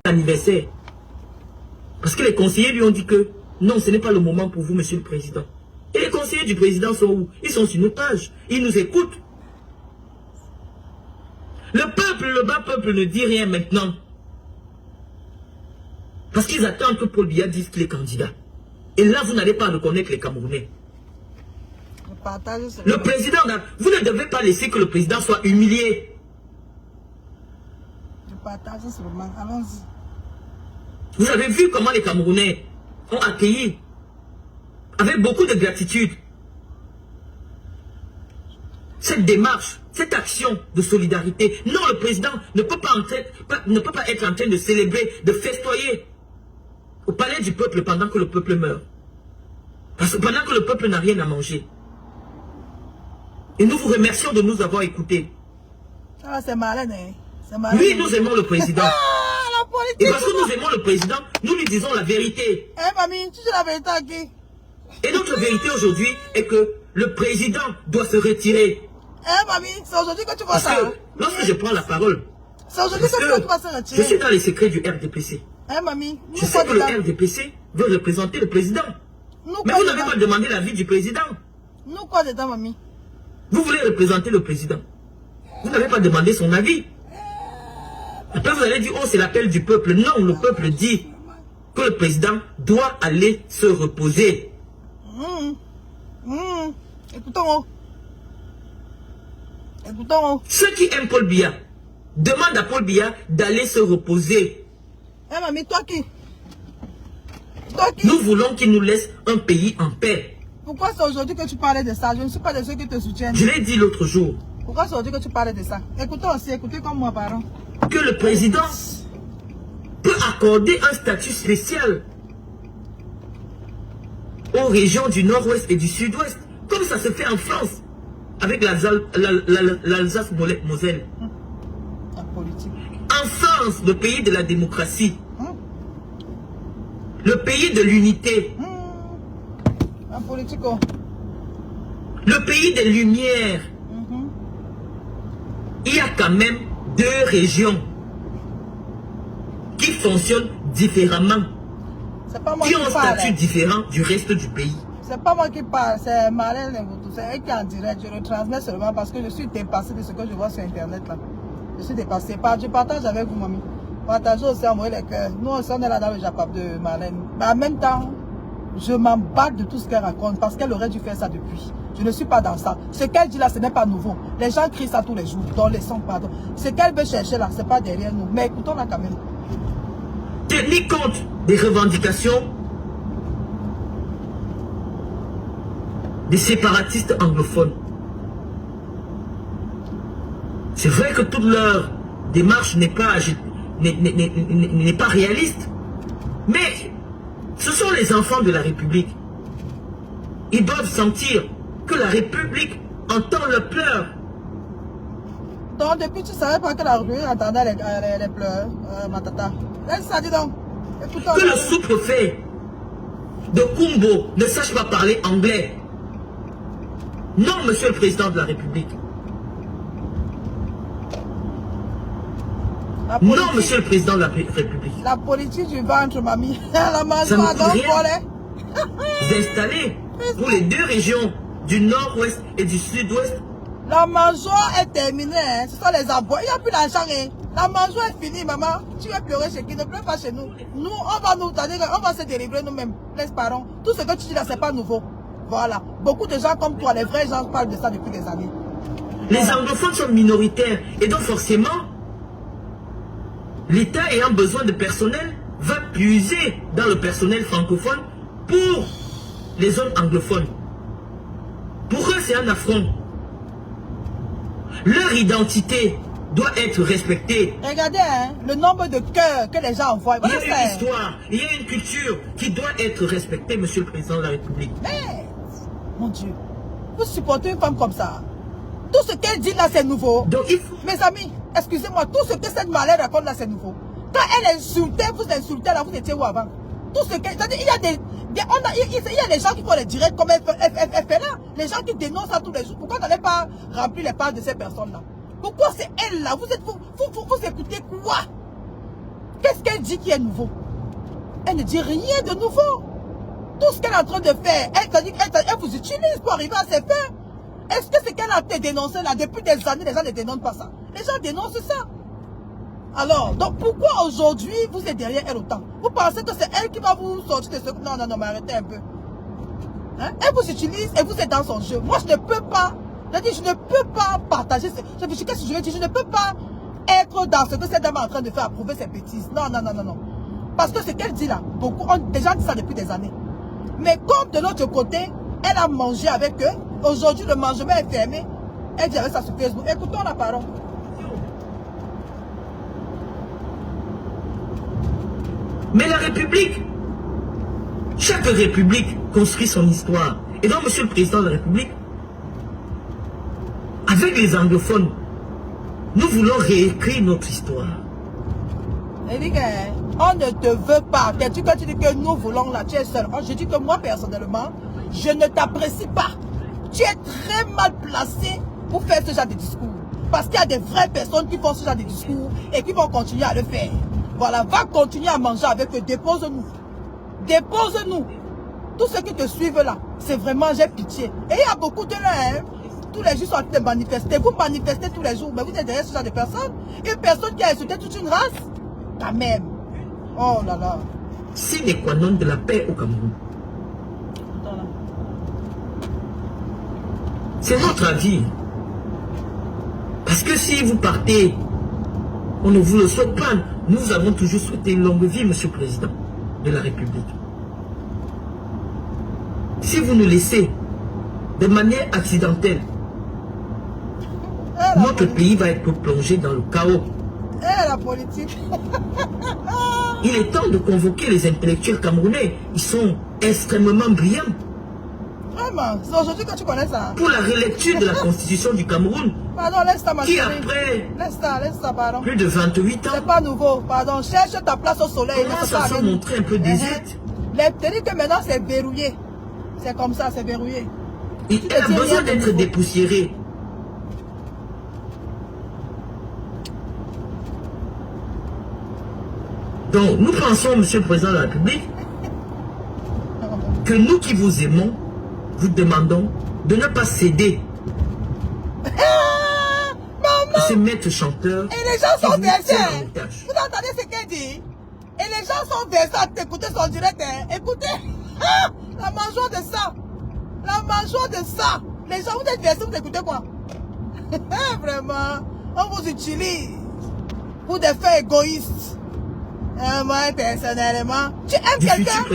anniversaire. Parce que les conseillers lui ont dit que non, ce n'est pas le moment pour vous, monsieur le président. Et les conseillers du président sont où? Ils sont sur nos pages. Ils nous écoutent. Le peuple, le bas peuple ne dit rien maintenant. Parce qu'ils attendent que Paul Biya dise qu'il est candidat. Et là, vous n'allez pas reconnaître les Camerounais. Le président, vous ne devez pas laisser que le président soit humilié. Je partage seulement. Allons-y. Vous avez vu comment les Camerounais ont accueilli avec beaucoup de gratitude cette démarche, cette action de solidarité. Non, le président ne peut pas être en train de célébrer, de festoyer au palais du peuple pendant que le peuple meurt. Parce que pendant que le peuple n'a rien à manger. Et nous vous remercions de nous avoir écoutés. Ah, c'est malin, hein? C'est malin. Oui, nous aimons le président. La politique. Et parce que nous aimons le président, nous lui disons la vérité. Eh, mamie, tu dis la vérité à qui? Et notre vérité aujourd'hui est que le président doit se retirer. Eh, mamie, c'est aujourd'hui que tu vois Parce ça. que lorsque je prends la parole, C'est aujourd'hui que tu vas se retirer. je suis dans les secrets du RDPC. Eh, mamie, Je sais que le RDPC veut représenter le président. Mais vous n'avez pas demandé l'avis du président. Nous quoi dedans, mamie? Vous voulez représenter le président. Vous n'avez pas demandé son avis. Après vous allez dire, oh c'est l'appel du peuple. Non, le peuple dit que le président doit aller se reposer. Écoutons. Écoutons. Ceux qui aiment Paul Biya demandent à Paul Biya d'aller se reposer. Eh mamie, toi qui? Toi qui? Nous voulons qu'il nous laisse un pays en paix. Pourquoi c'est aujourd'hui que tu parlais de ça? Je ne suis pas de ceux qui te soutiennent. Je l'ai dit l'autre jour. Pourquoi c'est aujourd'hui que tu parlais de ça? Écoutons aussi, écoutez comme moi, parents. Que le président peut accorder un statut spécial aux régions du nord-ouest et du sud-ouest, comme ça se fait en France, avec l'Alsace-Moselle. La politique. En France, le pays de la démocratie, le pays de l'unité, La politique, oh. le pays des lumières, il y a quand même deux régions qui fonctionnent différemment, Pas moi qui ont un parle. statut différent du reste du pays. C'est pas moi qui parle, c'est Marlène Lengoutou. C'est elle qui est en direct. Je le transmets seulement parce que je suis dépassé de ce que je vois sur Internet là. Je suis dépassé. Je partage avec vous, mamie. Partagez aussi, envoyez les cœurs. Nous aussi, on est là dans le Japap de Marlène. Mais en même temps, je m'en bats de tout ce qu'elle raconte parce qu'elle aurait dû faire ça depuis. Je ne suis pas dans ça. Ce qu'elle dit là, ce n'est pas nouveau. Les gens crient ça tous les jours. Dans les sons, pardon. Ce qu'elle veut chercher là, ce n'est pas derrière nous. Mais écoutons-la quand même. Tenir compte des revendications des séparatistes anglophones. C'est vrai que toute leur démarche n'est pas réaliste, mais ce sont les enfants de la République. Ils doivent sentir que la République entend leurs pleurs. Donc depuis tu ne savais pas que la République entendait les pleurs, ma tata. Laisse ça, dis donc. Écoutons. Que le sous-préfet de Kumbo ne sache pas parler anglais. Non, monsieur le président de la République. Non, monsieur le président de la République. La politique du ventre, mamie. La mange Ça pas ne donc peut pour rien installer pour les deux régions du nord-ouest et du sud-ouest. La mangeoire est terminée. Hein. Ce sont les abois. Il n'y a plus d'argent. Hein. La mangeoire est finie, maman. Tu vas pleurer chez qui? Ne pleure pas chez nous. Nous, on va se délivrer nous-mêmes. Laisse parents. Tout ce que tu dis là, c'est pas nouveau. Voilà. Beaucoup de gens comme toi, les vrais gens, parlent de ça depuis des années. Les anglophones sont minoritaires. Et donc forcément, l'État ayant besoin de personnel va puiser dans le personnel francophone pour les zones anglophones. Pour eux, c'est un affront. Leur identité doit être respectée. Regardez hein, le nombre de cœurs que les gens envoient. Il y a une histoire, il y a une culture qui doit être respectée, monsieur le président de la République. Mais, mon Dieu, vous supportez une femme comme ça. Tout ce qu'elle dit là, c'est nouveau. Donc, il faut... Mes amis, excusez-moi, tout ce que cette malheur raconte là, c'est nouveau. Quand elle insultait, vous insultez là, vous étiez où avant? Tout ce que... Il y a des gens qui font les directs comme elle fait là. Les gens qui dénoncent ça tous les jours. Pourquoi vous n'allez pas remplir les pages de ces personnes là? Pourquoi c'est elle là? Vous écoutez quoi? Qu'est-ce qu'elle dit qui est nouveau? Elle ne dit rien de nouveau. Tout ce qu'elle est en train de faire, elle vous utilise pour arriver à ses fins. Est-ce que c'est qu'elle a été dénoncée là? Depuis des années, les gens ne dénoncent pas ça. Les gens dénoncent ça. Alors, donc pourquoi aujourd'hui vous êtes derrière elle autant? Vous pensez que c'est elle qui va vous sortir de ce... Non, non, non, mais arrêtez un peu. Hein? Elle vous utilise et vous êtes dans son jeu. Moi, je ne peux pas... je ne peux pas partager... Qu'est-ce que je veux dire? Je ne peux pas être dans ce que cette dame est en train de faire, approuver ses bêtises. Non, non, non, non, non. Parce que ce qu'elle dit là, beaucoup ont déjà dit ça depuis des années. Mais comme de l'autre côté, elle a mangé avec eux, aujourd'hui le mangement est fermé, elle dit avec ça sur Facebook. Écoutons la parole. Mais la République, chaque République construit son histoire. Et donc, Monsieur le Président de la République, avec les anglophones, nous voulons réécrire notre histoire. Elle dit qu'on ne te veut pas. Quand tu dis que nous voulons là, tu es seul. Je dis que moi, personnellement, je ne t'apprécie pas. Tu es très mal placé pour faire ce genre de discours. Parce qu'il y a des vraies personnes qui font ce genre de discours et qui vont continuer à le faire. Voilà, va continuer à manger avec eux. Dépose-nous. Dépose-nous. Tous ceux qui te suivent là, c'est vraiment, j'ai pitié. Et il y a beaucoup de là, hein. Tous les jours sont en train de manifester. Vous manifestez tous les jours, mais vous êtes derrière ce genre de personnes. Une personne qui a insulté toute une race, quand même. Oh là là. Sine qua non de la paix au Cameroun. C'est votre avis. Parce que si vous partez, on ne vous le souhaite pas. Nous avons toujours souhaité une longue vie, Monsieur le Président de la République. Si vous nous laissez de manière accidentelle, notre pays va être plongé dans le chaos. Et la politique. Il est temps de convoquer les intellectuels camerounais. Ils sont extrêmement brillants. Vraiment, c'est aujourd'hui que tu connais ça. Pour la relecture de la Constitution du Cameroun. Pardon, laisse ta Qui chérie. après Laisse ta, pardon. plus de 28 ans C'est pas nouveau, pardon. Cherche ta place au soleil. commence à se montrer un peu déserte. T'as dit que maintenant c'est verrouillé. C'est comme ça, c'est verrouillé. Elle a besoin d'être dépoussiérée. Donc, nous pensons, Monsieur le Président de la République, que nous qui vous aimons, vous demandons de ne pas céder à ces maîtres chanteurs. Et les gens sont versés. otage. Vous entendez ce qu'elle dit? Et les gens sont versés à t'écouter son direct. Hein. Écoutez, la mangeoire de ça. La mangeoire de ça. Les gens, vous êtes versés, vous écoutez quoi? Vraiment, on vous utilise pour des faits égoïstes. Moi, personnellement, tu aimes quelqu'un.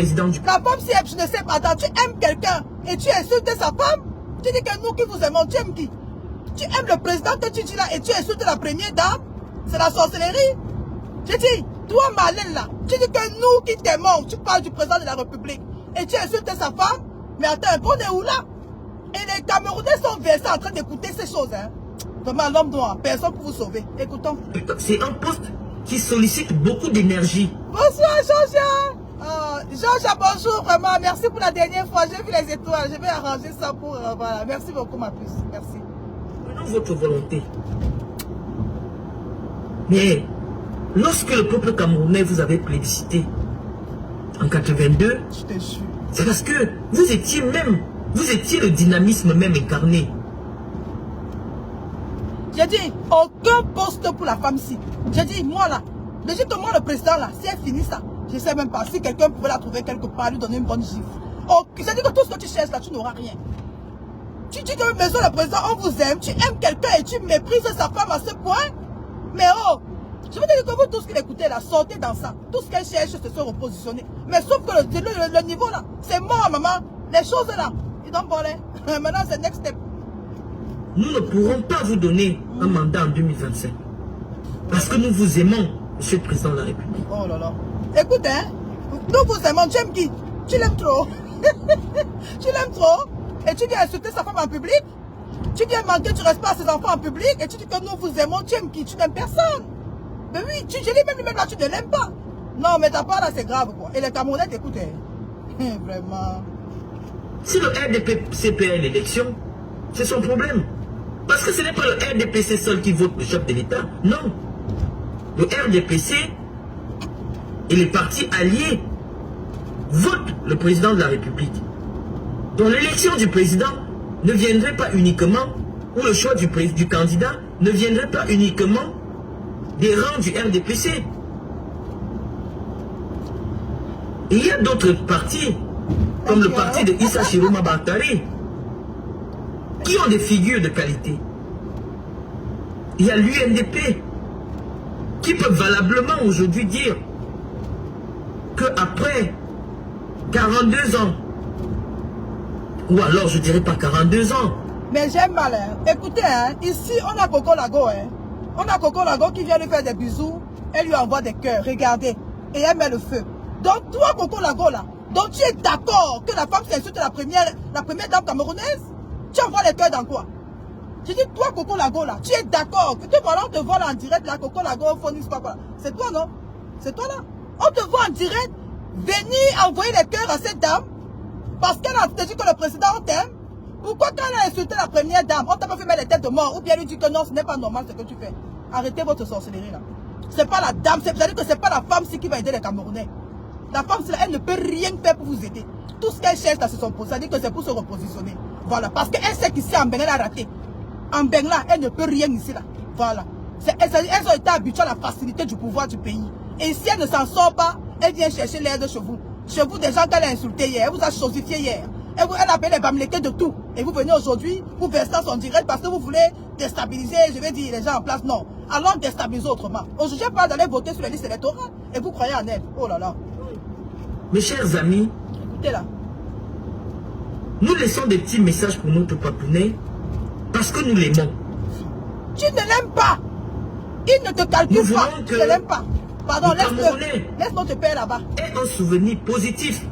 La femme, si je ne sais pas, attends, tu aimes quelqu'un et tu insultes sa femme. Tu dis que nous qui vous aimons, tu aimes qui? Tu aimes le président que tu dis là et tu insultes la première dame. C'est la sorcellerie. Je dis, toi, Malène là, tu dis que nous qui t'aimons, tu parles du président de la République et tu insultes sa femme. Mais attends, on est où là? Et les Camerounais sont versés en train d'écouter ces choses. Hein. Vraiment, l'homme noir, personne pour vous sauver. Écoutons. C'est un poste qui sollicite beaucoup d'énergie. Bonsoir, Jean-Jean. Jean-Jean, bonjour. Vraiment, merci pour la dernière fois. J'ai vu les étoiles. Je vais arranger ça pour... voilà. Merci beaucoup, ma puce. Merci. Selon votre volonté. Mais, lorsque le peuple camerounais vous avait plébiscité en 82, je te jure. C'est parce que vous étiez le dynamisme même incarné. J'ai dit, aucun poste pour la femme ici. J'ai dit, moi là, légitimement le président là, si elle finit ça, je ne sais même pas si quelqu'un pouvait la trouver quelque part, lui donner une bonne gifle. J'ai dit que tout ce que tu cherches là, tu n'auras rien. Tu dis que monsieur le président, on vous aime, tu aimes quelqu'un et tu méprises sa femme à ce point. Mais oh, je veux dire que vous tous qui l'écoutez là, sortez dans ça. Tout ce qu'elle cherche, c'est se repositionner. Mais sauf que le niveau là, c'est mort maman. Les choses là, ils donnent voler. Maintenant c'est next step. Nous ne pourrons pas vous donner un mandat en 2025. Parce que nous vous aimons, Monsieur le Président de la République. Oh là là. Écoute, hein, nous vous aimons, tu aimes qui? Tu l'aimes trop. Tu l'aimes trop. Et tu viens insulter sa femme en public. Tu viens manquer du respect à ses enfants en public. Et tu dis que nous vous aimons, tu aimes qui? Tu n'aimes personne. Mais oui, je dis même là, tu ne l'aimes pas. Non, mais ta part là, c'est grave quoi. Et les Camerounais t'écoutent. Vraiment. Si le RDPC perd l'élection, c'est son problème. Parce que ce n'est pas le RDPC seul qui vote le chef de l'État. Non. Le RDPC et les partis alliés votent le président de la République. Donc l'élection du président ne viendrait pas uniquement, ou le choix du candidat ne viendrait pas uniquement des rangs du RDPC. Il y a d'autres partis, comme le parti de Issa Chiroma Bakari, qui ont des figures de qualité. Il y a l'UNDP, qui peut valablement aujourd'hui dire qu'après 42 ans, ou alors je dirais pas 42 ans. Mais j'aime mal, hein. Écoutez, hein, ici on a Coco Lago, hein. On a Coco Lago qui vient lui faire des bisous et lui envoie des cœurs, regardez, et elle met le feu. Donc toi Coco Lago là, donc tu es d'accord que la femme s'insulte la première dame camerounaise? Tu envoies les cœurs dans quoi? Je dis toi Coco Lago là, tu es d'accord que voilà, on te voit là en direct là, Coco Lago, Phoenix, quoi. C'est toi non? C'est toi là? On te voit en direct venir envoyer les cœurs à cette dame parce qu'elle a dit que le président t'aime. Pourquoi quand elle a insulté la première dame, on t'a pas fait mettre les têtes de mort ou bien lui dit que non, ce n'est pas normal ce que tu fais? Arrêtez votre sorcellerie là. C'est pas la dame, c'est-à-dire que c'est pas la femme qui va aider les Camerounais. La femme, elle ne peut rien faire pour vous aider. Tout ce qu'elle cherche là, c'est son poste. C'est-à-dire que c'est pour se repositionner. Voilà. Parce qu'elle sait qu'ici, en Bengla, elle a raté. En Bengla, elle ne peut rien ici là. Voilà. Elles ont été habituées à la facilité du pouvoir du pays. Et si elle ne s'en sort pas, elle vient chercher l'aide chez vous. Chez vous, des gens qu'elle a insultés hier. Elle vous a chosifié hier. Elle a appelé les Bamlékés de tout. Et vous venez aujourd'hui, vous versez son direct parce que vous voulez déstabiliser, je vais dire, les gens en place. Non. Allons déstabiliser autrement. Aujourd'hui, elle parle d'aller voter sur les listes électorales. Et vous croyez en elle. Oh là là. Mes chers amis, écoutez là. Nous laissons des petits messages pour notre papounet parce que nous l'aimons. Tu ne l'aimes pas. Il ne te calcule pas. Tu ne l'aimes pas. Pardon, laisse notre père là-bas. Et un souvenir positif.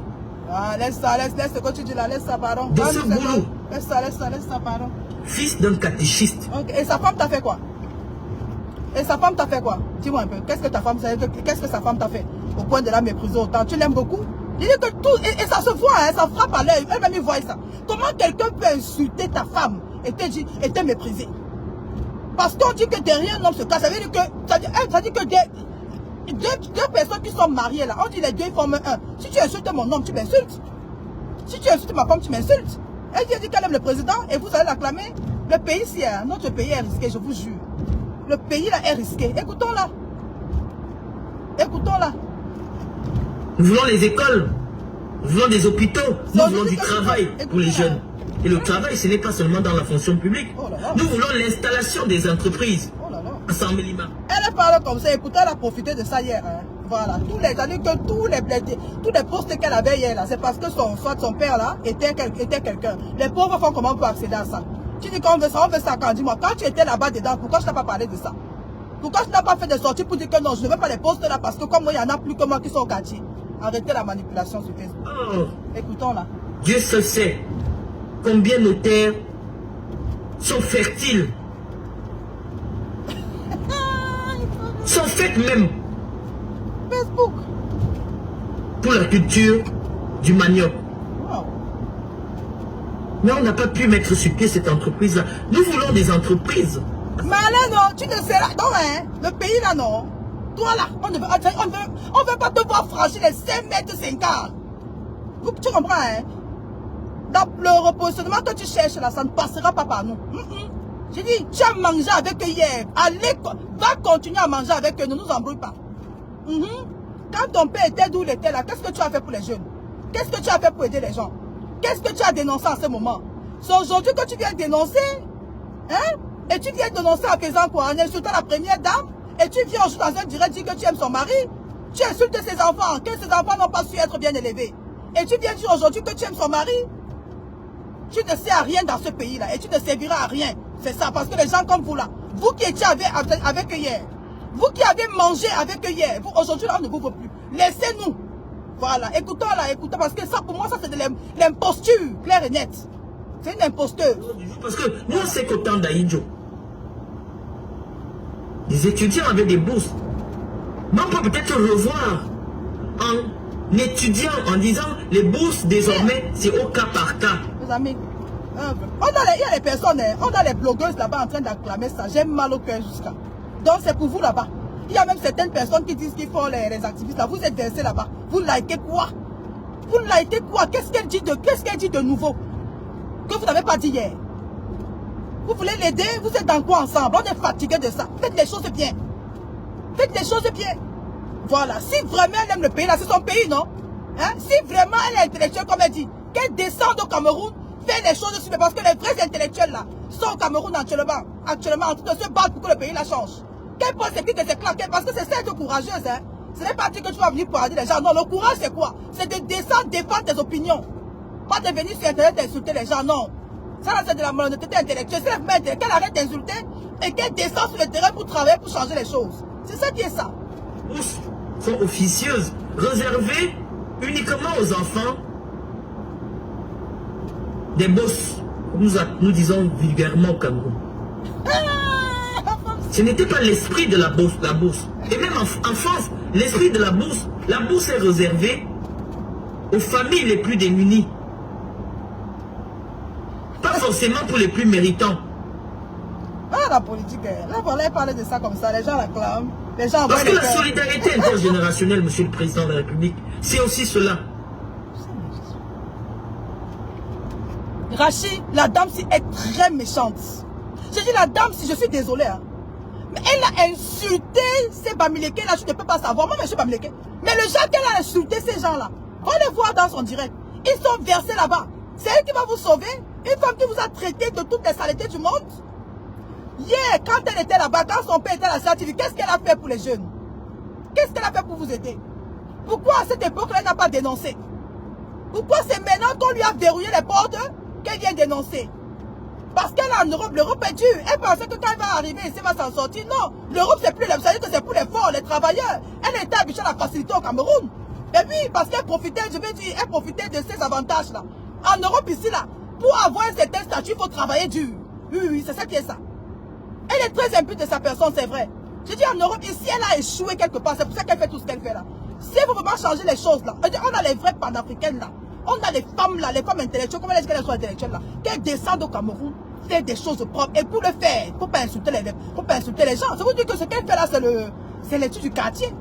Ah, laisse ça, laisse ce que tu dis là, laisse ça, pardon. De ce boulot. Laisse ça, pardon. Fils d'un catéchiste. Okay. Et sa femme t'a fait quoi? Dis-moi un peu, qu'est-ce que sa femme t'a fait au point de la mépriser autant? Tu l'aimes beaucoup? Il dit que tout, et ça se voit, hein, ça frappe à l'œil, elle-même il voit ça. Comment quelqu'un peut insulter ta femme et te mépriser? Parce qu'on dit que derrière un homme se cache, ça veut dire que deux personnes qui sont mariées là, on dit les deux ils forment un. Si tu insultes mon homme, tu m'insultes. Si tu insultes ma femme, tu m'insultes. Elle dit qu'elle aime le président et vous allez l'acclamer. Le pays, si notre pays est risqué, je vous jure. Le pays là est risqué. Écoutons-la. Écoutons-la. Nous voulons les écoles, nous voulons des hôpitaux, nous voulons du travail pour les jeunes. Et le travail, ce n'est pas seulement dans la fonction publique. Nous voulons l'installation des entreprises. À Saint-Mélima. Elle parle comme ça et pourtant elle a profité de ça hier. Hein. Voilà. Tous les postes qu'elle avait hier là, c'est parce que son père là était quelqu'un. Les pauvres font comment pour accéder à ça? Tu dis qu'on veut ça, quand dis-moi, quand tu étais là-bas dedans, pourquoi je n'ai pas parlé de ça? Pourquoi je n'ai pas fait de sortie pour dire que non, je ne veux pas les postes là parce que comme moi, il y en a plus que moi qui sont au quartier. Arrêtez la manipulation sur Facebook. Oh. Écoutons là. Dieu seul sait combien nos terres sont fertiles. Sont faites même. Facebook. Pour la culture du manioc. Wow. Mais on n'a pas pu mettre sur pied cette entreprise-là. Nous voulons des entreprises. Mais là, non, tu ne seras... Non, hein, le pays là, non. Toi là, on ne veut pas te voir franchir les 5 mètres 50. Tu comprends, hein? Dans le repositionnement que tu cherches là, ça ne passera pas par nous. J'ai dit, tu as mangé avec eux hier. Allez, va continuer à manger avec eux, ne nous embrouille pas. Quand ton père était d'où il était là, qu'est-ce que tu as fait pour les jeunes? Qu'est-ce que tu as fait pour aider les gens? Qu'est-ce que tu as dénoncé à ce moment? C'est aujourd'hui que tu viens dénoncer? Hein? Et tu viens dénoncer en faisant quoi? En insultant la première dame? Et tu viens aujourd'hui dans un direct dire que tu aimes son mari? Tu insultes ses enfants, que ses enfants n'ont pas su être bien élevés. Et tu viens dire aujourd'hui que tu aimes son mari? Tu ne sais à rien dans ce pays-là et tu ne serviras à rien. C'est ça, parce que les gens comme vous là, vous qui étiez avec eux hier, vous qui avez mangé avec eux hier, aujourd'hui là on ne vous veut plus. Laissez-nous. Voilà, écoutons là, écoutons, parce que ça pour moi ça c'est de l'imposture, claire et nette. C'est une imposture. Parce que nous on sait qu'au temps d'Aïdjo, les étudiants avaient des bourses. Mais on peut peut-être revoir en étudiant, en disant les bourses désormais c'est au cas par cas. Mes amis, il y a les personnes, on a les blogueuses là-bas en train d'acclamer ça. J'ai mal au cœur jusqu'à. Donc c'est pour vous là-bas. Il y a même certaines personnes qui disent qu'ils font les activistes là. Vous êtes versés là-bas. Vous likez quoi? Vous likez quoi? Qu'est-ce qu'elle dit de nouveau? Que vous n'avez pas dit hier. Vous voulez l'aider? Vous êtes dans quoi ensemble? On est fatigué de ça. Faites les choses bien. Faites les choses bien. Voilà. Si vraiment elle aime le pays là, c'est son pays, non? Hein? Si vraiment elle est intellectuelle, comme elle dit, qu'elle descende au Cameroun, fait les choses super. Parce que les vrais intellectuels là sont au Cameroun actuellement en train de se battre pour que le pays la change. Qu'elle pense que c'est clair, parce que c'est ça être courageuse, hein. Ce n'est pas dire que tu vas venir pour aider les gens. Non, le courage c'est quoi? C'est de descendre, défendre tes opinions. Pas de venir sur internet et insulter les gens, non. Ça là c'est de la malhonnêteté intellectuelle. C'est la femme qu'elle arrête d'insulter et qu'elle descend sur le terrain pour travailler, pour changer les choses. C'est ça qui est ça. Sont officieuses, réservées uniquement aux enfants des boss, nous disons vulgairement au Cameroun. Ce n'était pas l'esprit de la bourse. Et même en France, l'esprit de la bourse est réservée aux familles les plus démunies. Pas forcément pour les plus méritants. Ah, la politique, là, voilà, elle parlait de ça comme ça, les gens l'acclament. Parce que la solidarité intergénérationnelle, Monsieur le Président de la République, c'est aussi cela. Rachid, la dame-ci est très méchante. J'ai dit la dame-ci, je suis désolée. Hein. Mais elle a insulté ces Bamileke là, je ne peux pas savoir. Moi, je suis Bamileke. Mais le genre qu'elle a insulté ces gens-là, on les voit dans son direct. Ils sont versés là-bas. C'est elle qui va vous sauver. Une femme qui vous a traité de toutes les saletés du monde. Hier, quand elle était là-bas, quand son père était à la scientifique, qu'est-ce qu'elle a fait pour les jeunes? Qu'est-ce qu'elle a fait pour vous aider? Pourquoi à cette époque-là, elle n'a pas dénoncé? Pourquoi c'est maintenant qu'on lui a verrouillé les portes qu'elle vient dénoncer? Parce qu'elle est en Europe, l'Europe est dure. Elle pensait que quand elle va arriver ici, elle va s'en sortir. Non, l'Europe c'est plus, vous savez que c'est pour les forts, les travailleurs. Elle était habituée à la facilité au Cameroun. Et puis, parce qu'elle profitait, je vais dire, elle profitait de ces avantages-là. En Europe ici, là, pour avoir un certain statut, il faut travailler dur. Oui, c'est ça qui est ça. Elle est très impute de sa personne, c'est vrai. Je dis en Europe, ici, elle a échoué quelque part. C'est pour ça qu'elle fait tout ce qu'elle fait là. Si elle veut vraiment changer les choses là, on a les vraies panafricaines là. On a les femmes là, les femmes intellectuelles, comment est-ce qu'elles sont intellectuelles là, qu'elles descendent au Cameroun, faire des choses propres. Et pour le faire, il ne faut pas insulter les gens. Ça veut dire que ce qu'elle fait là, c'est l'étude du quartier.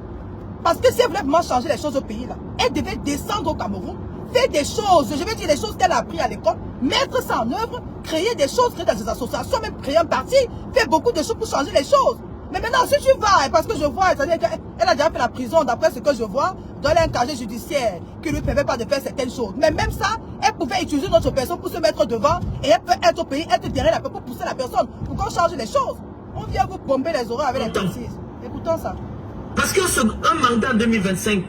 Parce que si elle voulait vraiment changer les choses au pays là, elle devait descendre au Cameroun, faire des choses, je vais dire les choses qu'elle a appris à l'école, mettre ça en œuvre, créer des choses, créer des associations, même créer un parti, faire beaucoup de choses pour changer les choses. Mais maintenant, si tu vas, parce que je vois, c'est-à-dire qu'elle a déjà fait la prison, d'après ce que je vois, dans un casier judiciaire qui ne lui permet pas de faire certaines choses. Mais même ça, elle pouvait utiliser notre personne pour se mettre devant et elle peut être au pays, être derrière la personne pour pousser la personne, pour qu'on change les choses. On vient vous bomber les oreilles avec les précises. Écoutons ça. Parce qu'un mandat en 2025,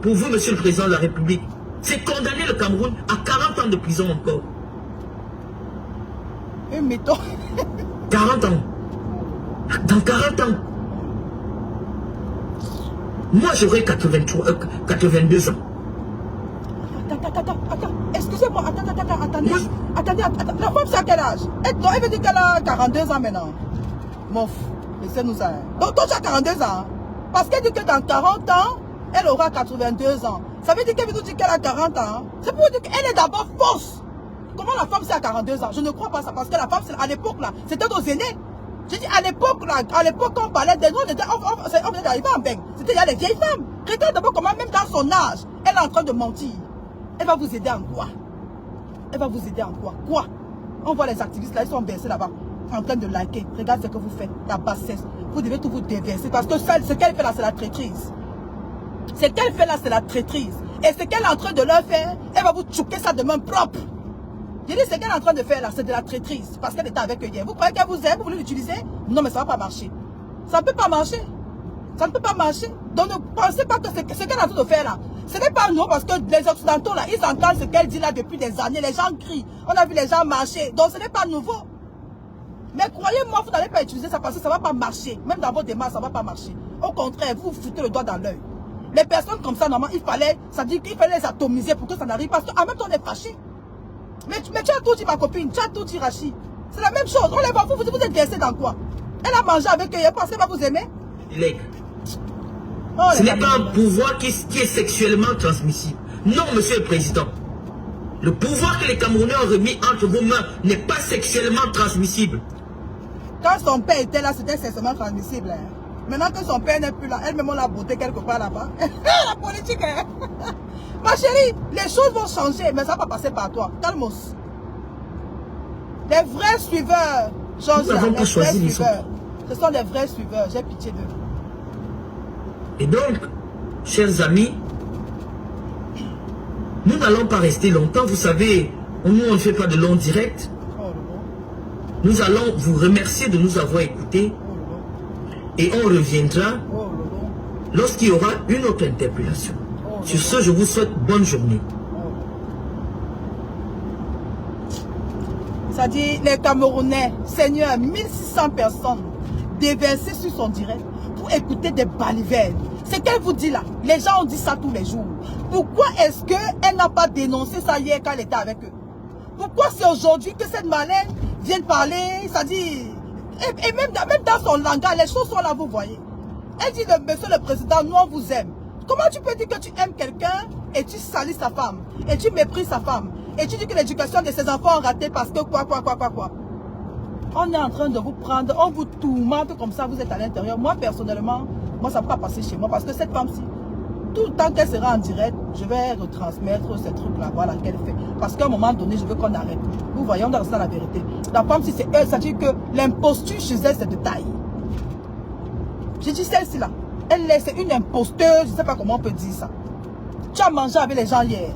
pour vous, Monsieur le Président de la République, c'est condamner le Cameroun à 40 ans de prison encore. Un mytho. 40 ans. Dans 40 ans. Moi, j'aurai 82 ans. Attends. Excusez-moi, attendez. Attendez. La femme, c'est à quel âge? Elle veut dire qu'elle a 42 ans maintenant. Mouf, laissez-nous ça. Donc, toi, tu as 42 ans. Parce qu'elle dit que dans 40 ans, elle aura 82 ans. Ça veut dire qu'elle veut nous dire qu'elle a 40 ans. C'est pour dire qu'elle est d'abord fausse. Comment la femme, c'est à 42 ans? Je ne crois pas ça. Parce que la femme, à l'époque, là, c'était nos aînés. Je dis à l'époque, quand on parlait des noms, on venait d'arriver en bain. C'était il y a les vieilles femmes. Regarde d'abord comment, même dans son âge, elle est en train de mentir. Elle va vous aider en quoi? Elle va vous aider en quoi? Quoi? On voit les activistes là, ils sont versés là-bas, en train de liker. Regarde ce que vous faites, la bassesse. Vous devez tout vous déverser. Parce que ce qu'elle fait là, c'est la traîtrise. Ce qu'elle fait là, c'est la traîtrise. Et ce qu'elle est en train de leur faire, elle va vous choquer ça de main propre. Je dis, ce qu'elle est en train de faire là, c'est de la traîtrise. Parce qu'elle était avec eux hier. Vous croyez qu'elle vous aime, vous voulez l'utiliser? Non, mais ça ne va pas marcher. Ça ne peut pas marcher. Ça ne peut pas marcher. Donc ne pensez pas que ce qu'elle est en train de faire là, ce n'est pas nous, parce que les Occidentaux là, ils entendent ce qu'elle dit là depuis des années. Les gens crient. On a vu les gens marcher. Donc ce n'est pas nouveau. Mais croyez-moi, vous n'allez pas utiliser ça parce que ça ne va pas marcher. Même dans vos démarches, ça ne va pas marcher. Au contraire, vous vous foutez le doigt dans l'œil. Les personnes comme ça, normalement, ça dit qu'il fallait les atomiser pour que ça n'arrive pas. En même temps, on est fâché. Mais tu as tout dit, ma copine. Tu as tout dit, Rachid. C'est la même chose. On les voit, vous êtes versé dans quoi? Elle a mangé avec eux. Elle pensait qu'elle va vous aimer? Ce n'est pas un pouvoir qui est sexuellement transmissible. Non, Monsieur le Président. Le pouvoir que les Camerounais ont remis entre vos mains n'est pas sexuellement transmissible. Quand son père était là, c'était sexuellement transmissible. Hein. Maintenant que son père n'est plus là, elle-même on l'a beauté quelque part là-bas. La politique, hein. Ma chérie, les choses vont changer, mais ça va pas passer par toi. Calmos. Les vrais suiveurs, Nous n'avons pas choisi les suiveurs. Ce sont les vrais suiveurs, j'ai pitié d'eux. Et donc, chers amis, nous n'allons pas rester longtemps. Vous savez, nous on ne fait pas de long direct. Nous allons vous remercier de nous avoir écoutés. Et on reviendra lorsqu'il y aura une autre interpellation. Sur ce, je vous souhaite bonne journée. Ça dit, les Camerounais, Seigneur, 1600 personnes déversées sur son direct pour écouter des balivernes. C'est qu'elle vous dit là. Les gens ont dit ça tous les jours. Pourquoi est-ce qu'elle n'a pas dénoncé ça hier quand elle était avec eux? Pourquoi c'est aujourd'hui que cette Marlène vient parler, ça dit... Et même dans son langage, les choses sont là, vous voyez. Elle dit, monsieur le président, nous on vous aime. Comment tu peux dire que tu aimes quelqu'un et tu salis sa femme, et tu méprises sa femme, et tu dis que l'éducation de ses enfants est ratée parce que quoi. On est en train de vous prendre, on vous tourmente comme ça, vous êtes à l'intérieur. Moi, personnellement, moi, ça ne peut pas passer chez moi parce que cette femme-ci, tout le temps qu'elle sera en direct, je vais retransmettre ces trucs-là, voilà, qu'elle fait. Parce qu'à un moment donné, je veux qu'on arrête. Vous voyez, on doit rester dans la vérité. La femme, si c'est elle, ça veut dire que l'imposture chez elle, c'est de taille. J'ai dit celle-ci là. C'est une imposteuse, je ne sais pas comment on peut dire ça. Tu as mangé avec les gens hier.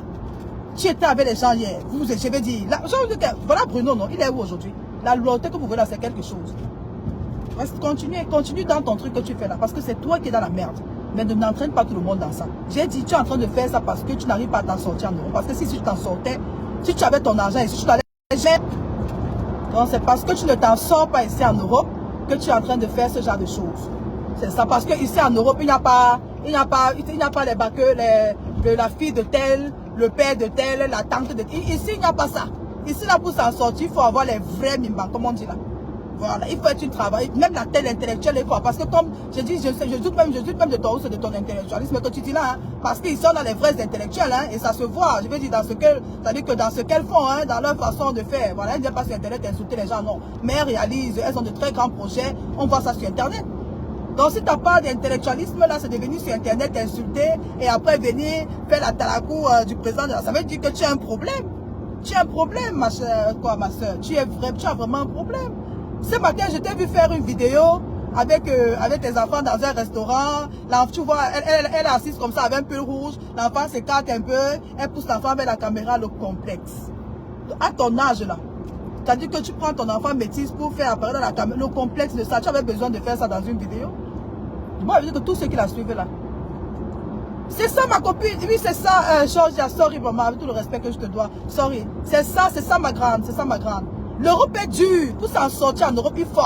Tu étais avec les gens hier. Je vais dire, voilà Bruno, non, il est où aujourd'hui? La loyauté que vous voulez là, c'est quelque chose. Continue dans ton truc que tu fais là, parce que c'est toi qui es dans la merde. Mais ne n'entraîne pas tout le monde dans ça. J'ai dit, tu es en train de faire ça parce que tu n'arrives pas à t'en sortir en euros. Parce que si tu t'en sortais, si tu avais ton argent et si tu t'allais... Donc c'est parce que tu ne t'en sors pas ici en Europe que tu es en train de faire ce genre de choses. C'est ça, parce que ici en Europe, il n'y a pas les baqueux, la fille de tel, le père de tel, la tante de tel. Ici, il n'y a pas ça. Ici, là, pour s'en sortir, il faut avoir les vrais mimbans, comme on dit là. Voilà, il faut être une travail, même la telle intellectuelle, il faut, parce que comme je dis, je doute même de toi ou de ton intellectualisme que tu dis là, hein, parce qu'ils sont dans les vrais intellectuels, hein, et ça se voit, je veux dire, c'est-à-dire que dans ce qu'elles font, hein, dans leur façon de faire, voilà, elles ne viennent pas sur Internet insulter les gens, non, mais elles réalisent, elles ont de très grands projets, on voit ça sur Internet. Donc si tu n'as pas d'intellectualisme, là, c'est de venir sur Internet insulter, et après venir faire la talakou du président, ça veut dire que tu as un problème. Tu as un problème, ma soeur, tu as vraiment un problème. Ce matin, je t'ai vu faire une vidéo avec tes enfants dans un restaurant. Tu vois, elle est assise comme ça avec un pull rouge. L'enfant s'écarte un peu. Elle pousse l'enfant vers la caméra, le complexe. À ton âge là, c'est-à-dire que tu prends ton enfant métis pour faire apparaître dans la caméra, le complexe de ça. Tu avais besoin de faire ça dans une vidéo. Moi, je veux dire que tous ceux qui la suivent là. C'est ça ma copine. Oui, c'est ça, Georgia. Sorry, maman, avec tout le respect que je te dois. Sorry. C'est ça ma grande. C'est ça ma grande. L'Europe est dure. Pour s'en sortir en Europe, il faut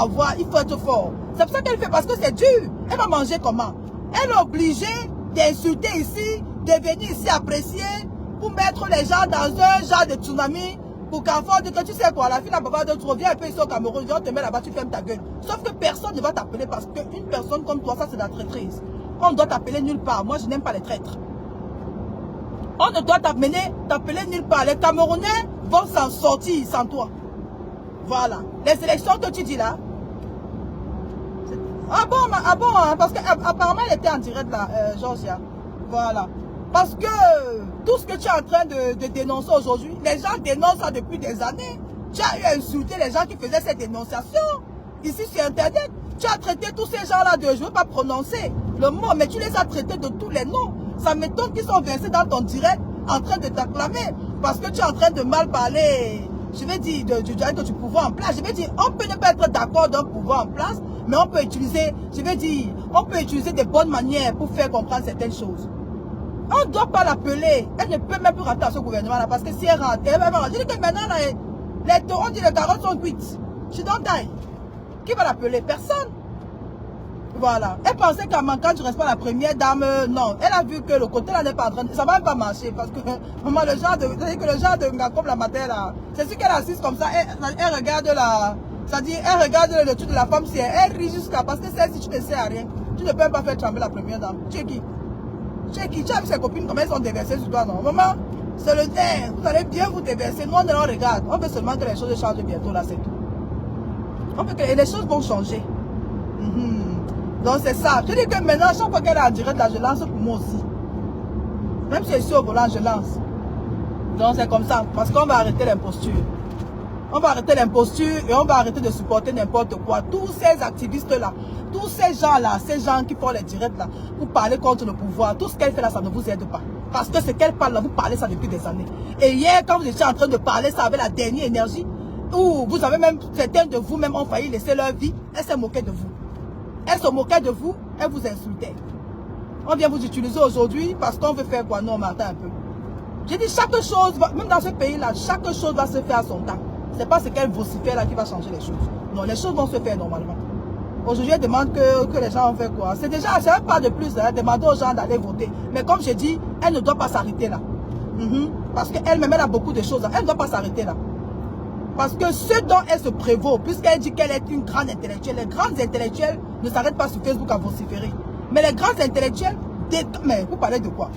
être fort. C'est pour ça qu'elle fait, parce que c'est dur. Elle va manger comment? Elle est obligée d'insulter ici, de venir ici apprécier, pour mettre les gens dans un genre de tsunami, pour qu'en force de que tu sais quoi, la fille n'a pas de trop, viens un peu ici au Cameroun, viens te mettre là-bas, tu fermes ta gueule. Sauf que personne ne va t'appeler parce qu'une personne comme toi, ça c'est de la traîtrise. On doit t'appeler nulle part. Moi, je n'aime pas les traîtres. On ne doit t'appeler nulle part. Les Camerounais vont s'en sortir sans toi. Voilà. Les élections que tu dis là. Ah bon, hein, parce qu'apparemment elle était en direct là, Georgia. Voilà. Parce que tout ce que tu es en train de dénoncer aujourd'hui, les gens dénoncent ça depuis des années. Tu as eu à insulter les gens qui faisaient cette dénonciation. Ici sur Internet, tu as traité tous ces gens-là de, je ne veux pas prononcer le mot, mais tu les as traités de tous les noms. Ça m'étonne qu'ils sont versés dans ton direct en train de t'acclamer. Parce que tu es en train de mal parler. Je vais dire du pouvoir en place. Je vais dire, on peut ne pas être d'accord d'un pouvoir en place, mais on peut utiliser, je vais dire, on peut utiliser des bonnes manières pour faire comprendre certaines choses. On ne doit pas l'appeler. Elle ne peut même plus rentrer à ce gouvernement-là, parce que si elle rentre, elle va rentrer. Je dis que maintenant, on dit les carottes sont cuites. Je don't die. Qui va l'appeler? Personne. Voilà. Elle pensait qu'en manquant du respect à la première dame, non. Elle a vu que le côté là n'est pas en train de... Ça va même pas marcher parce que, maman, le genre de Ngakob la matin là, c'est sûr qu'elle est assise comme ça, elle regarde la... C'est-à-dire, elle regarde le truc de la femme, si elle rit jusqu'à... Parce que si tu ne sais à rien, tu ne peux pas faire trembler la première dame. Tu es qui? Tu es qui? Tu as vu ses copines, comment elles sont déversées sur toi, non? Maman, c'est le nerf. Vous allez bien vous déverser. Nous, on regarde. On veut seulement que les choses changent bientôt, là, c'est tout. On veut que les choses vont changer. Donc c'est ça. Je dis que maintenant, chaque fois qu'elle est en direct, là, je lance pour moi aussi. Même si je suis au volant, je lance. Donc c'est comme ça. Parce qu'on va arrêter l'imposture. On va arrêter l'imposture et on va arrêter de supporter n'importe quoi. Tous ces activistes-là, tous ces gens-là, ces gens qui font les directs là, pour parler contre le pouvoir, tout ce qu'elle fait là, ça ne vous aide pas. Parce que ce qu'elle parle là, vous parlez ça depuis des années. Et hier, quand vous étiez en train de parler ça avec la dernière énergie, où vous avez même, certains de vous-même ont failli laisser leur vie, elle s'est moquée de vous. Elle se moquait de vous, elle vous insultait. On vient vous utiliser aujourd'hui parce qu'on veut faire quoi? Non, mais attends un peu. J'ai dit chaque chose, même dans ce pays-là, chaque chose va se faire à son temps. Ce n'est pas ce qu'elle vocifère là qui va changer les choses. Non, les choses vont se faire normalement. Aujourd'hui, elle demande que les gens ont fait quoi? C'est déjà, c'est un pas de plus, hein, demander aux gens d'aller voter. Mais comme j'ai dit, elle ne doit pas s'arrêter là. Parce qu'elle-même, elle a beaucoup de choses. Elle ne doit pas s'arrêter là. Parce que ce dont elle se prévaut, puisqu'elle dit qu'elle est une grande intellectuelle, les grandes intellectuelles ne s'arrêtent pas sur Facebook à vociférer. Mais les grands intellectuels, mais vous parlez de quoi?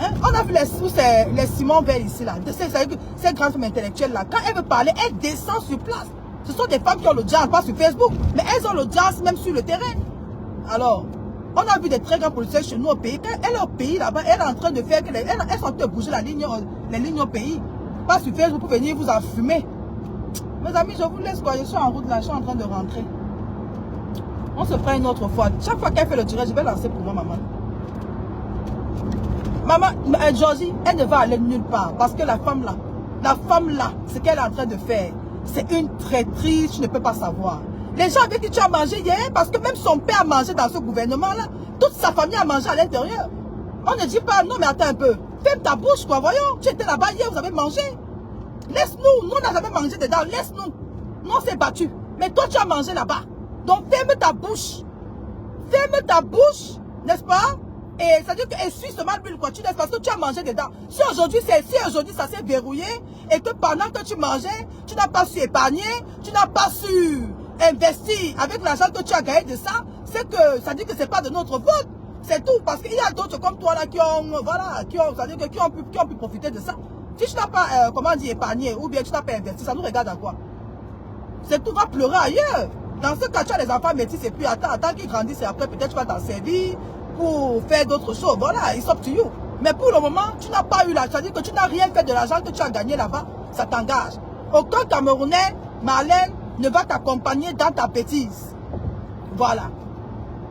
Hein? On a vu les Simon Veil ici, là, ces grandes femmes intellectuelles là, quand elle veut parler, elle descend sur place. Ce sont des femmes qui ont l'audience, pas sur Facebook, mais elles ont l'audience même sur le terrain. Alors, on a vu des très grands policiers chez nous au pays. Quand elle est au pays là-bas, elle est en train de faire que elles sont en train de bouger les lignes au pays. Pas sur Facebook pour venir vous enfumer. Mes amis, je vous laisse quoi, je suis en route là, je suis en train de rentrer. On se fera une autre fois. Chaque fois qu'elle fait le direct, je vais lancer pour moi, maman. Maman, Georgie, elle ne va aller nulle part. Parce que la femme là, ce qu'elle est en train de faire, c'est une traîtrise, tu ne peux pas savoir. Les gens avec qui tu as mangé hier, parce que même son père a mangé dans ce gouvernement-là, toute sa famille a mangé à l'intérieur. On ne dit pas, non mais attends un peu, ferme ta bouche quoi, voyons, tu étais là-bas hier, vous avez mangé. Laisse-nous, nous on n'a jamais mangé dedans, laisse-nous. Nous on s'est battus, mais toi tu as mangé là-bas. Donc ferme ta bouche, n'est-ce pas? Et ça veut dire que essuie ce mal quoi, tu laisses parce que tu as mangé dedans. Si aujourd'hui ça s'est verrouillé et que pendant que tu mangeais, tu n'as pas su épargner, tu n'as pas su investir avec l'argent que tu as gagné de ça, c'est que ça dit que c'est pas de notre faute. C'est tout. Parce qu'il y a d'autres comme toi là qui ont, voilà, qui ont pu profiter de ça. Si tu n'as pas, comment dire, épargné ou bien tu n'as pas investi, ça nous regarde à quoi? C'est tout, va pleurer ailleurs. Dans ce cas, tu as les enfants métis et puis attends qu'ils grandissent et après peut-être tu vas t'en servir pour faire d'autres choses. Voilà, it's up to you. Mais pour le moment, tu n'as pas eu l'argent. C'est-à-dire que tu n'as rien fait de l'argent que tu as gagné là-bas. Ça t'engage. Aucun Camerounais, Marlène, ne va t'accompagner dans ta bêtise. Voilà.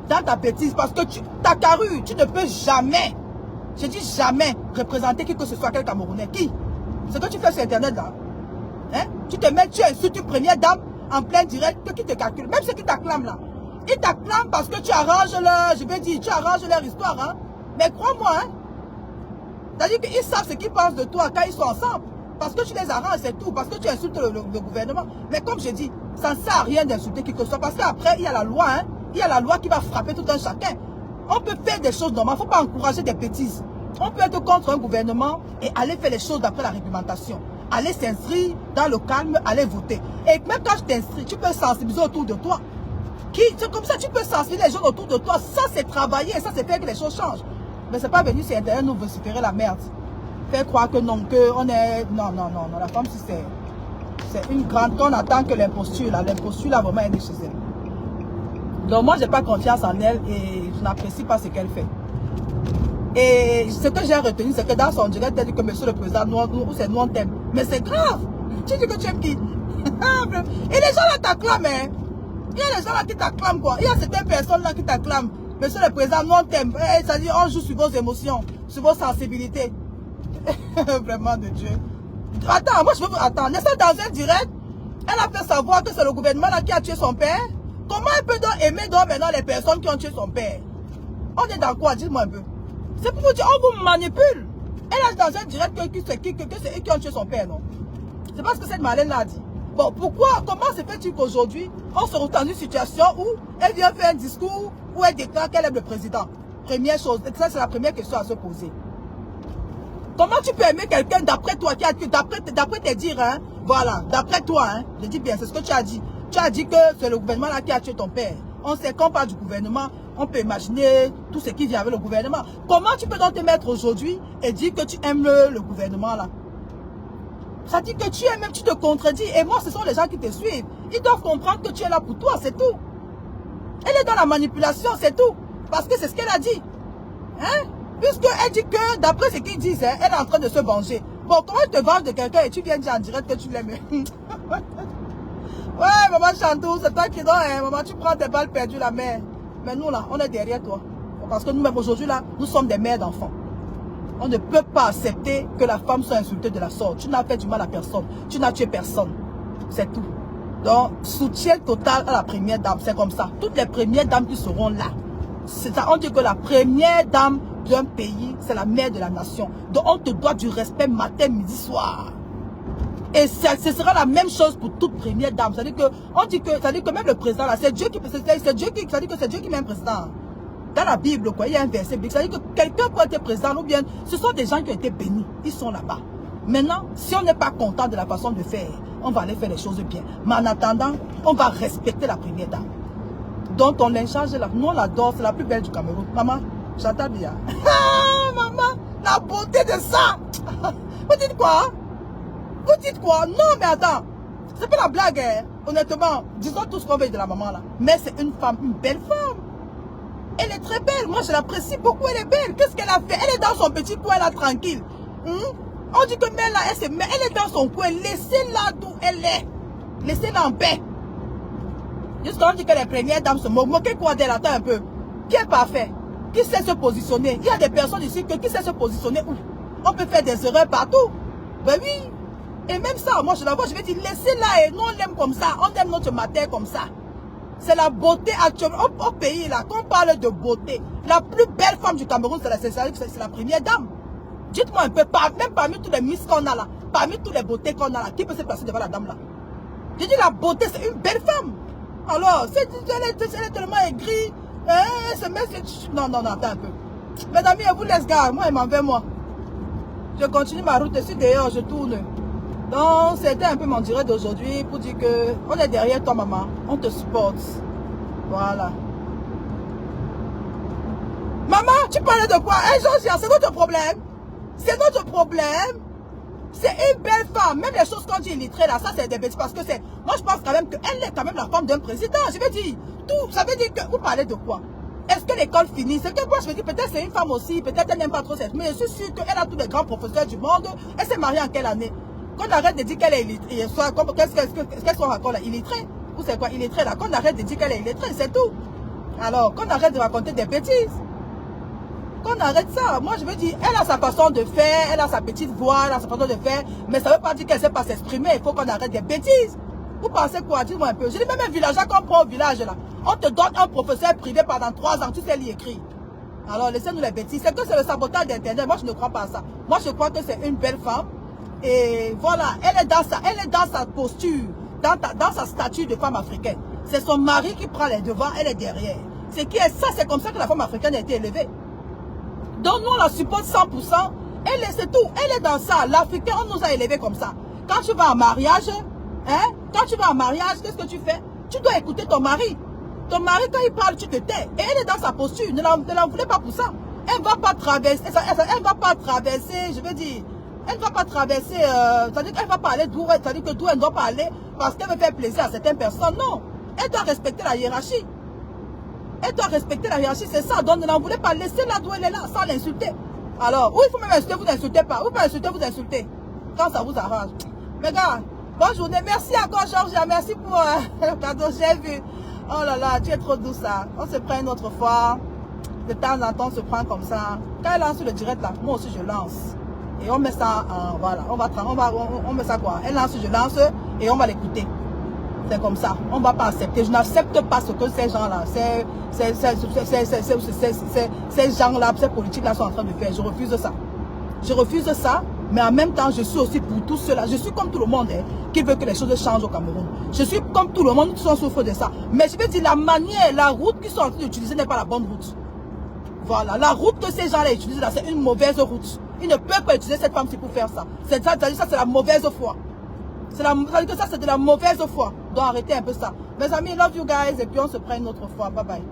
Dans ta bêtise. Parce que ta carrure, tu ne peux jamais, je dis jamais, représenter qui que ce soit quel Camerounais. Qui? Ce que tu fais sur Internet là. Hein? Tu te mets, tu insultes une première dame en plein direct, qui te calcule. Même ceux qui t'acclament là. Ils t'acclament parce que tu arranges leur, je vais dire, tu arranges leur histoire. Hein? Mais crois-moi, hein? C'est-à-dire qu'ils savent ce qu'ils pensent de toi quand ils sont ensemble. Parce que tu les arranges, c'est tout. Parce que tu insultes le gouvernement. Mais comme je dis, ça ne sert à rien d'insulter qui que ce soit. Parce qu'après, il y a la loi. Hein? Il y a la loi qui va frapper tout un chacun. On peut faire des choses normales. Il ne faut pas encourager des bêtises. On peut être contre un gouvernement et aller faire les choses d'après la réglementation. Aller s'inscrire dans le calme, aller voter. Et même quand tu t'inscris, tu peux sensibiliser autour de toi. C'est comme ça, tu peux sensibiliser les gens autour de toi. Ça, c'est travailler. Ça, c'est faire que les choses changent. Mais c'est pas venir sur Internet nous vociférer la merde. Faire croire que non, que on est... Non, non, non, non. La femme, si c'est une grande... Qu'on attend que l'imposture, là, vraiment, elle est chez elle. Donc, moi, j'ai pas confiance en elle et je n'apprécie pas ce qu'elle fait. Et ce que j'ai retenu, c'est que dans son direct, elle dit que monsieur le président, nous on t'aime. Mais c'est grave. Tu dis que tu aimes qui? Et les gens là t'acclament, hein. Il y a des gens là qui t'acclament, quoi. Il y a certaines personnes là qui t'acclament. Monsieur le président, nous on t'aime. C'est-à-dire, on joue sur vos émotions, sur vos sensibilités. Vraiment de Dieu. Attends, moi je veux... Attends, laissez dans un direct, elle a fait savoir que c'est le gouvernement là qui a tué son père. Comment elle peut donc aimer donc maintenant les personnes qui ont tué son père? On est dans quoi? Dites-moi un peu. C'est pour vous dire, on vous manipule. Elle a dans un direct que c'est eux qui ont tué son père, non? C'est parce que cette Marlène l'a dit. Bon, pourquoi, comment se fait-il qu'aujourd'hui, on se retrouve dans une situation où elle vient faire un discours où elle déclare qu'elle aime le président? Première chose, et ça c'est la première question à se poser. Comment tu peux aimer quelqu'un d'après toi, d'après tes dires, hein? Voilà, d'après toi, hein? Je dis bien, c'est ce que tu as dit. Tu as dit que c'est le gouvernement là qui a tué ton père. On sait qu'on parle du gouvernement, on peut imaginer tout ce qui vient avec le gouvernement. Comment tu peux donc te mettre aujourd'hui et dire que tu aimes le gouvernement là? Ça dit que tu aimes, même tu te contredis. Et moi, ce sont les gens qui te suivent. Ils doivent comprendre que tu es là pour toi, c'est tout. Elle est dans la manipulation, c'est tout. Parce que c'est ce qu'elle a dit. Hein? Puisqu'elle dit que, d'après ce qu'ils disent, hein, elle est en train de se venger. Bon, comment elle te venge de quelqu'un et tu viens dire en direct que tu l'aimes? Ouais, maman Chantou, c'est toi qui donnes, hein. Maman, tu prends tes balles perdues, la mère. Mais nous, là, on est derrière toi. Parce que nous-mêmes, aujourd'hui, là, nous sommes des mères d'enfants. On ne peut pas accepter que la femme soit insultée de la sorte. Tu n'as fait du mal à personne. Tu n'as tué personne. C'est tout. Donc, soutien total à la première dame. C'est comme ça. Toutes les premières dames qui seront là. Ça, on dit que la première dame d'un pays, c'est la mère de la nation. Donc, on te doit du respect matin, midi, soir. Et ce sera la même chose pour toute première dame. C'est-à-dire que même le président, là, c'est Dieu qui met un président. Dans la Bible, quoi, il y a un verset biblique. C'est-à-dire que quelqu'un peut être président, ou bien ce sont des gens qui ont été bénis. Ils sont là-bas. Maintenant, si on n'est pas content de la façon de faire, on va aller faire les choses bien. Mais en attendant, on va respecter la première dame. Donc, on l'incharge là. Nous, on l'adore. C'est la plus belle du Cameroun. Maman, j'entends bien. Ah, maman, la beauté de ça. Vous dites quoi? Vous dites quoi? Non, mais attends. C'est pas la blague, hein. Honnêtement, disons tout ce qu'on veut de la maman là. Mais c'est une femme, une belle femme. Elle est très belle. Moi, je l'apprécie beaucoup. Elle est belle. Qu'est-ce qu'elle a fait? Elle est dans son petit coin là, tranquille. On dit que mais là, elle est dans son coin. Laissez-la d'où elle est. Laissez-la en paix. Jusqu'à on dit que les premières dames se moquent. Moquez quoi d'elle? Attends un peu. Qui est parfait? Qui sait se positionner? Il y a des personnes ici qui savent se positionner où? On peut faire des erreurs partout. Ben oui. Et même ça, moi je la vois, je vais dire, laissez-la et nous on l'aime comme ça. On aime notre matière comme ça. C'est la beauté actuellement. Au pays là, quand on parle de beauté, la plus belle femme du Cameroun, c'est la première dame. Dites-moi un peu, même parmi tous les miss qu'on a là, parmi toutes les beautés qu'on a là, qui peut se placer devant la dame là? Je dis la beauté, c'est une belle femme. Alors, elle est tellement aigrie. Non, attends un peu. Mes amis, elle vous laisse gars, moi, elle m'en veut moi. Je continue ma route, je suis dehors, je tourne. Donc, c'était un peu mon direct d'aujourd'hui pour dire que on est derrière toi, maman. On te supporte. Voilà. Maman, tu parlais de quoi? C'est notre problème. C'est notre problème. C'est une belle femme. Même les choses qu'on dit illettrées là, ça c'est des bêtises. Parce que c'est. Moi, je pense quand même qu'elle est quand même la femme d'un président. Je veux dire, tout. Ça veut dire que vous parlez de quoi? Est-ce que l'école finit? C'est que moi, je me dis, peut-être c'est une femme aussi. Peut-être elle n'aime pas trop cette. Mais je suis sûre qu'elle a tous les grands professeurs du monde. Elle s'est mariée en quelle année? Qu'on arrête de dire qu'elle est illettrée, qu'est-ce qu'on raconte là? Illettrée? Ou c'est quoi illettrée là? Qu'on arrête de dire qu'elle est illettrée, c'est tout. Alors, qu'on arrête de raconter des bêtises. Qu'on arrête ça. Moi, je veux dire, elle a sa façon de faire, elle a sa petite voix, elle a sa façon de faire, mais ça ne veut pas dire qu'elle ne sait pas s'exprimer. Il faut qu'on arrête des bêtises. Vous pensez quoi? Dites-moi un peu. Je dis même un villageois qu'on prend au village là. On te donne un professeur privé pendant 3 ans, tu sais lire écrire. Alors, laissez-nous les bêtises. C'est que c'est le sabotage d'Internet. Moi, je ne crois pas à ça. Moi, je crois que c'est une belle femme. Et voilà, elle est dans sa posture, dans sa statue de femme africaine. C'est son mari qui prend les devants, elle est derrière. C'est comme ça que la femme africaine a été élevée. Donc nous, on la supporte 100%. C'est tout. Elle est dans ça. L'Africain, on nous a élevés comme ça. Quand tu vas en mariage, qu'est-ce que tu fais? Tu dois écouter ton mari. Ton mari, quand il parle, tu te tais. Et elle est dans sa posture. Ne l'en voulez pas pour ça. Elle ne va pas traverser, je veux dire... Elle ne va pas traverser, c'est-à-dire qu'elle va pas aller d'où elle ne doit pas aller parce qu'elle veut faire plaisir à certaines personnes. Non, elle doit respecter la hiérarchie. Elle doit respecter la hiérarchie, c'est ça. Donc ne l'en voulez pas, laissez-la d'où elle est là, sans l'insulter. Alors, ou il faut même insulter, vous insultez pas. Ou pas insulter, vous insultez. Quand ça vous arrange. Mais gars, bonne journée. Merci encore, Georgia. Merci pour le cadeau, j'ai vu. Oh là là, tu es trop douce, ça. On se prend une autre fois. De temps en temps, on se prend comme ça. Quand elle lance le direct là, moi aussi je lance. Et on met ça en, voilà, on met ça quoi? Elle lance, je lance et on va l'écouter. C'est comme ça. On ne va pas accepter. Je n'accepte pas ce que ces gens-là, ces gens-là, ces politiques-là sont en train de faire. Je refuse ça. Je refuse ça, mais en même temps, je suis aussi pour tout cela. Je suis comme tout le monde qui veut que les choses changent au Cameroun. Je suis comme tout le monde qui souffre de ça. Mais je vais dire, la manière, la route qu'ils sont en train d'utiliser n'est pas la bonne route. Voilà, la route que ces gens-là utilisent là, c'est une mauvaise route. Ils ne peuvent pas utiliser cette femme-ci pour faire ça. Ça, c'est la mauvaise foi. Ça veut dire que ça, c'est de la mauvaise foi. Donc arrêtez un peu ça. Mes amis, love you guys. Et puis on se prend une autre fois. Bye bye.